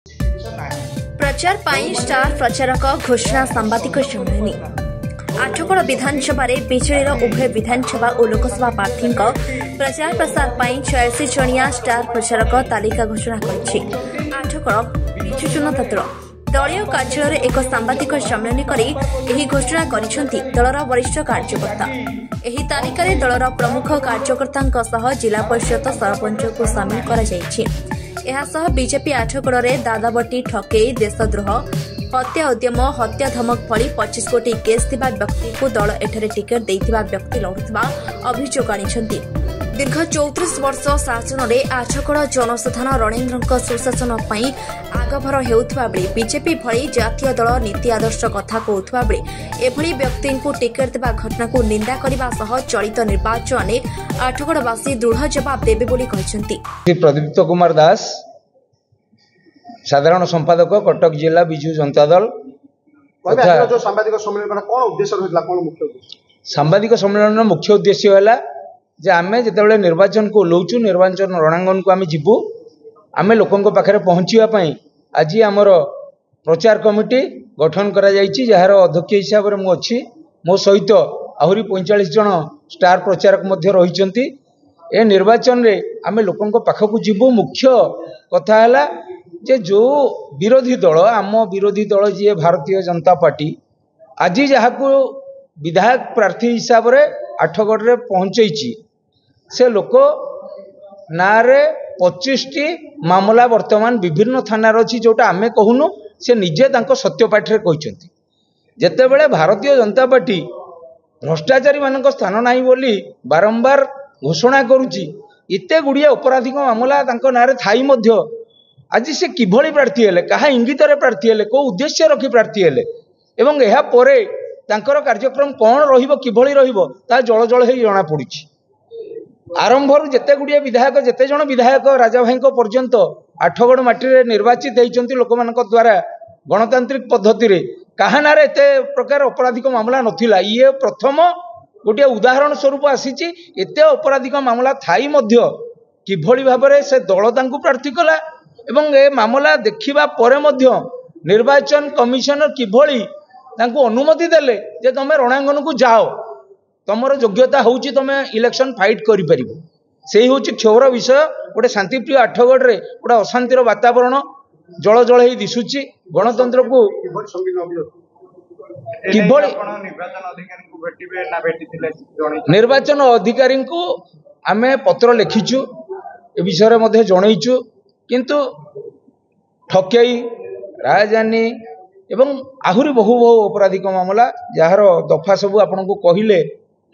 प्रचार pi star प्रचारक घोषणा सांबादिक सम्मेलन आठगड़ विधानसभा विजेडीर उभय विधानसभा और लोकसभा प्रार्थी प्रचार प्रसार पाई 86 जणिया स्टार प्रचारक तालिका घोषणा कर आठगड़ विजु जनता दल दलीय कार्यालय एक सांबादिक सम्मेलन कर घोषणा कर दलर वरिष्ठ कार्यकर्ता एही तालिकार दलर प्रमुख कार्यकर्ता जिला परिषद सरपंच को सामिल कर बीजेपी आठगड़ में दादाबटी ठकेई देशद्रोह हत्या उद्यम हत्या धमक भली 25 कोटी केस थिबा व्यक्ति को दल एठारे टिकेट देइथिबा व्यक्ति लढुथिबा अभियोग आनिछन्ति। दीर्घ 34 वर्ष शासन में आठगड़ जनसाधारण रणेन्द्र सुशासन आगभर हेउथिबा बेले बीजेपी भली जातीय दल नीति आदर्श कथा कहउथिबा बेले एभली व्यक्ति को टिकेट देबा घटना को निंदा करबा सह चलित निर्वाचन में आठगड़वासी दृढ़ जवाब देबे बोली कहिसन्ति। प्रदीप्त कुमार दास साधारण संपादक कटक जिला विजु जनता दल सांबादिक सम्मेलन मुख्य उद्देश्य है जे आमे जेतेबेले निर्वाचन को ओल्लौचु निर्वाचन रणांगन को आमे जिबु आमे लोकन पाखे पहुंचा आज आमर प्रचार कमिटी गठन करा जायछि जहार अध्यक्ष हिसाब रे मु अछि मो सहित आहुरी 45 जन स्टार प्रचारक मध्य रहिसंती ए निर्वाचन रे आमे लोकन पाखकु जिबु मुख्य कथा हला जे जो विरोधी दल आम विरोधी दल जी भारतीय जनता पार्टी आज जहाँ विधायक प्रार्थी हिसाब रे आठगड़ रे पहुंचैछि से लोक ना 25टी मामला वर्तमान विभिन्न थाना अच्छी जोटा आमे कहूनु से निजे तांको सत्यपाठी कहते जेतेबेले भारतीय जनता पार्टी भ्रष्टाचारी मानक स्थान नहीं बोली बारंबार घोषणा करुच्ची एते गुड़िया अपराधिक मामला तांको नारे थाई मध्य आज से किभली प्रार्थी हेले कहा इंगित प्रार्थी हेले को उद्देश्य रखी प्रार्थी हेले एवं एहा परे तांकर कार्यक्रम कौन रहिबो किभली रहिबो ता जळ जळ हे जणा पड़ुछि। आरंभर जेते गुड़िया विधायक जेते जण विधायक राजा भाई पर्यंत आठगड़ माटी निर्वाचित होती लोक द्वारा गणतांत्रिक पद्धति रे कहा नारे एते प्रकार अपराधिक मामला नथिला ये प्रथम गोटे उदाहरण स्वरूप आसीछि एते अपराधिक मामला थाई मध्य किभली भाबरे से दल तांकु प्रार्थी कला एवं ए मामला देखिबा परे मध्य निर्वाचन कमिशनर किभली तांकु अनुमति देले जे तमे रणांगन को जाओ तमर योग्यता होउची तमे इलेक्शन फाइट करि परिबो सेही होउची क्षोभर विषय गोटे शांतिप्रिय आठगड़ रे गोटे अशांतिर वातावरण जळ जळ हे दिसुची गणतंत्र को किभली निर्वाचन अधिकारी को आमे पत्र लिखिचु ए विषय मध्ये जणैचु किंतु ठकेई राजधानी एवं आहुरी बहु बहु अपराधिक मामला जार दफा सबू आपन को कहले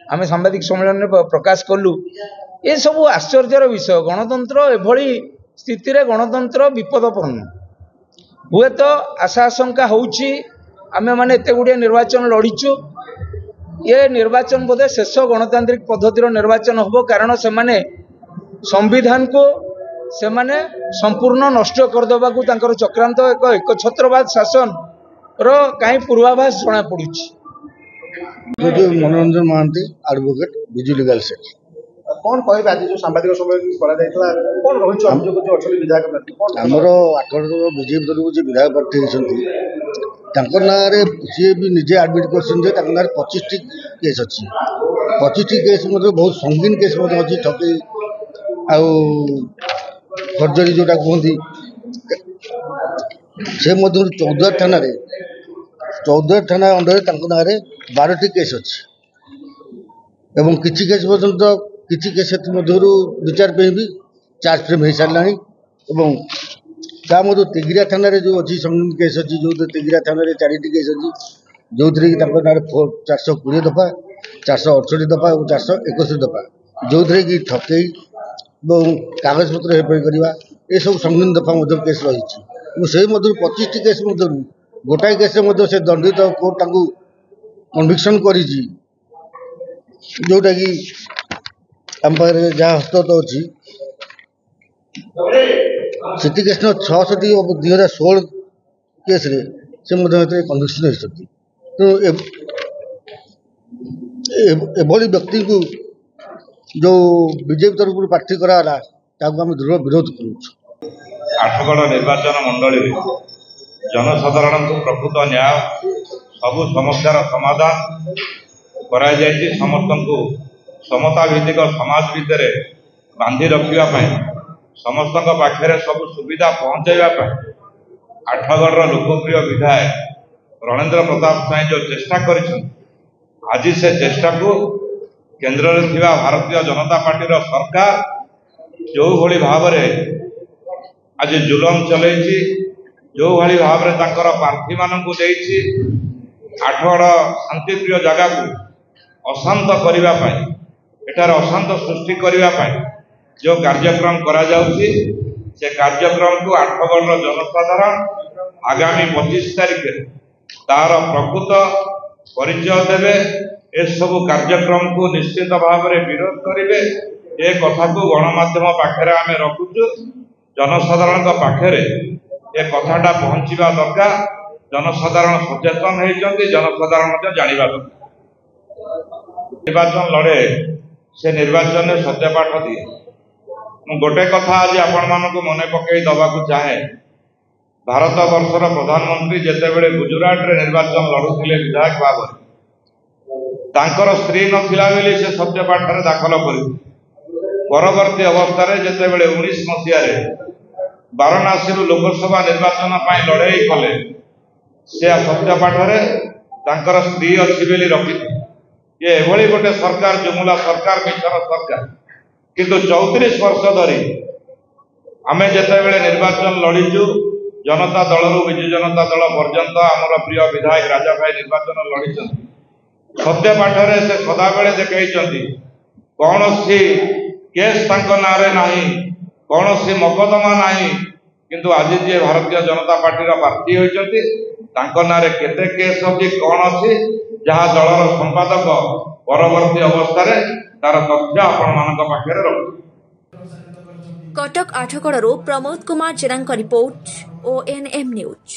आम सांबादिक सम्मेलन में प्रकाश कलु ये सब आश्चर्यर विषय गणतंत्र एभली स्थिति रे गणतंत्र विपदपूर्ण हुए तो आशा आशंका होउची आमे माने एते गुडिया निर्वाचन लड़ीचु ये निर्वाचन बोधे शेष गणतांत्रिक पद्धतिर निर्वाचन होबो कारण से माने संविधान को से माने संपूर्ण नष्ट करदेवा को तांकर चक्रांत एक छत्रवाद शासन रो कहीं पूर्वाभास जना पड़ुछि। Manoranjan Mahanti advocate Biju legal cell कौन कहबे आज जो सांबादिक सम्मेलन करा जायतला कोन रहिछ हम जो अछली विधायक प्रार्थी हमरो आठगड़ बीजेपी दल जो विधायक प्रार्थी होछंती तांकर नारे सी भी निजे एडमिट करछन जे तांकर नारे 25 टी केस अछि 25 टी केस मध्ये बहुत संगीन केस मध्ये अछि ठके आउ फर्जरी जोटा कहती से मध्य 14 थाना 14 थाना अंडर ना 12टी केस अच्छी एवं किसी केस पर्यंत किसी केस मध्य विचार पे भी चार्ज फ्रेम हो सारा मध्य तिगिरा थाना जो अच्छी संगीन केस अच्छी जो तिगिरा थाना 4टी केस अच्छी जो थी ना 420 दफा 468 दफा और 461 दफा जो थी कि ठकेई कागज पत्र करवा ये सब संगीन दफा केस रही से 25 टी केस गोटाए केस से दंडित कोर्ट कन्विक्शन कर जोटा कि आम पाखे जहाँ हस्तगत अच्छी से केस 66 2016 केस से कन्विक्शन होती तेणु एभली व्यक्ति को जो बीजेपी तरफ प्रार्थी कराला आम दृढ़ विरोध करूँ। आठगड़ निर्वाचन मंडली जनसाधारण को प्रकृत न्याय सबु समस्यार समाधान करा जायछि। समस्त को समता भित्तिक समाज भितर बांधि रखापी समस्त पाखे सब सुविधा पहुँचाइबा आठगढ़ लोकप्रिय विधायक रणेंद्र प्रताप साई जो चेष्टा कर आज से चेष्टा को केंद्र में थिबा भारतीय जनता पार्टी सरकार जो भली भाव आज जुलम चलैछि जो भली भाव प्रार्थी मानू देछि आठगढ़ शांतिप्रिय जगह को अशांत करने एठार अशांत सृष्टि करने जो कार्यक्रम करा जाउछि से कार्यक्रम को आठगढ़ जनसाधारण आगामी 25 तारिख तार प्रकृत परिचय देवे ए सब कार्यक्रम को निश्चित भाव में विरोध करेंगे। ए कथा को गणमाध्यम पाखे आम रखुचु जनसाधारण पाखे ए कथाटा पहुँचवा दरकार। जनसाधारण सचेतन होती जनसाधारण जानवा दरकार। निर्वाचन लड़े से निर्वाचन में सत्यपाठ दिए। मु गोटे कथा आज आपण मानक मन पकई दबा चाहे भारत वर्षर प्रधानमंत्री जितेबले गुजरात रे निर्वाचन लड़ुले विधायक भाव तांकर स्त्री नथिला बेली से सत्यपाठ दाखल कर परवर्ती अवस्था जितेबले 19 मसीह वाराणसी लोकसभा निर्वाचन लड़ाई कले से सत्यपाठ तांकर स्त्री अच्छी बेली रखी ये एभली गोटे सरकार जुमुला सरकार मिछर सरकार किंतु 34 वर्ष धरी आमे जितेबले निर्वाचन लड़ीचु जनता दल रु विजु जनता दल पर्यंत आमर प्रिय विधायक राजा भाई निर्वाचन लड़ी सत्यपाठ से सदाबले देखते कौन सी केस नारे नहीं कौन सी मकदमा नहीं किंतु आज जी भारतीय जनता पार्टी प्रार्थी होती नारे केते केस अच्छी कौन अच्छी जहाँ दलर संपादक परवर्ती अवस्था तार तथ्य आपण मान पाखे रखु। कटक आठगड़ू प्रमोद कुमार जेना रिपोर्ट ONM न्यूज।